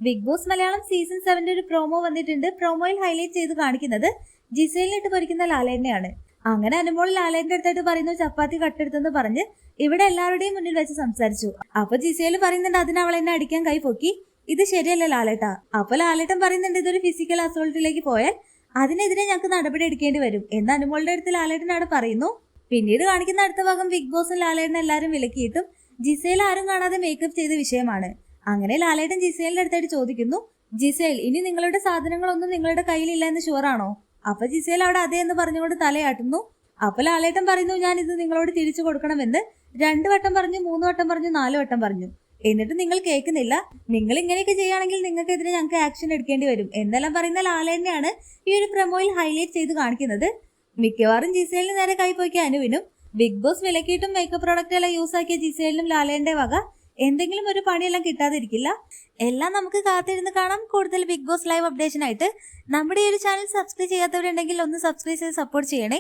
Big boss Malayalam season 7 ഒരു promo വന്നിട്ടുണ്ട്. പ്രോമോയിൽ highlight ചെയ്ത് കാണിക്കുന്നത് ജിസേലിനിട്ട് പൊരിക്കുന്ന ലാലേട്ടനെയാണ്. അങ്ങനെ അനുമോൾ ലാലേട്ടന്റെ അടുത്തായിട്ട് പറയുന്നു ചപ്പാത്തി കട്ടെടുത്തെന്ന് പറഞ്ഞ് ഇവിടെ എല്ലാവരുടെയും മുന്നിൽ വെച്ച് സംസാരിച്ചു. അപ്പൊ ജിസേല് പറയുന്നുണ്ട് അതിന് അവൾ എന്നെ അടിക്കാൻ കൈ പൊക്കി, ഇത് ശരിയല്ല ലാലേട്ട. അപ്പൊ ലാലേട്ടൻ പറയുന്നുണ്ട് ഇതൊരു ഫിസിക്കൽ അസോൾട്ടിലേക്ക് പോയാൽ അതിനെതിരെ ഞങ്ങൾക്ക് നടപടി എടുക്കേണ്ടി വരും എന്ന് അനുമോളുടെ അടുത്ത് ലാലേട്ടൻ അവിടെ പറയുന്നു. പിന്നീട് കാണിക്കുന്ന അടുത്ത ഭാഗം ബിഗ് ബോസും ലാലേട്ടൻ എല്ലാവരും വിലക്കിയിട്ടും ജിസേൽ ആരും കാണാതെ മേക്കപ്പ് ചെയ്ത വിഷയമാണ്. അങ്ങനെ ലാലേട്ടൻ ജിസേലിന്റെ അടുത്തായിട്ട് ചോദിക്കുന്നു, ജിസേൽ ഇനി നിങ്ങളുടെ സാധനങ്ങളൊന്നും നിങ്ങളുടെ കയ്യിലില്ല എന്ന് ഷുവറാണോ? അപ്പൊ ജിസേൽ അവിടെ അതെ എന്ന് പറഞ്ഞുകൊണ്ട് തലയാട്ടുന്നു. അപ്പൊ ലാലേട്ടൻ പറയുന്നു ഞാൻ ഇത് നിങ്ങളോട് തിരിച്ചു കൊടുക്കണമെന്ന് 2 വട്ടം പറഞ്ഞു, 3 വട്ടം പറഞ്ഞു, 4 വട്ടം പറഞ്ഞു, എന്നിട്ട് നിങ്ങൾ കേൾക്കുന്നില്ല. നിങ്ങൾ ഇങ്ങനെയൊക്കെ ചെയ്യുകയാണെങ്കിൽ നിങ്ങൾക്കെതിരെ ഞങ്ങൾക്ക് ആക്ഷൻ എടുക്കേണ്ടി വരും എന്നെല്ലാം പറയുന്ന ലാലേട്ടനെയാണ് ഈ ഒരു പ്രൊമോയിൽ ഹൈലൈറ്റ് ചെയ്ത് കാണിക്കുന്നത്. മിക്കവാറും ജിസേലിന് നേരെ കൈപോക്കിയ അനുവിനും ബിഗ് ബോസ് വിലക്കിയിട്ടും മേക്കപ്പ് പ്രോഡക്റ്റ് എല്ലാം യൂസ് ആക്കിയ ജിസേലിനും ലാലേന്റെ വക എന്തെങ്കിലും ഒരു പണിയെല്ലാം കിട്ടാതിരിക്കില്ല. എല്ലാം നമുക്ക് കാത്തിരുന്ന് കാണാം. കൂടുതൽ ബിഗ് ബോസ് ലൈവ് അപ്ഡേഷൻ ആയിട്ട് നമ്മുടെ ഈ ഒരു ചാനൽ സബ്സ്ക്രൈബ് ചെയ്യാത്തവരുണ്ടെങ്കിൽ ഒന്ന് സബ്സ്ക്രൈബ് ചെയ്ത് സപ്പോർട്ട് ചെയ്യണേ.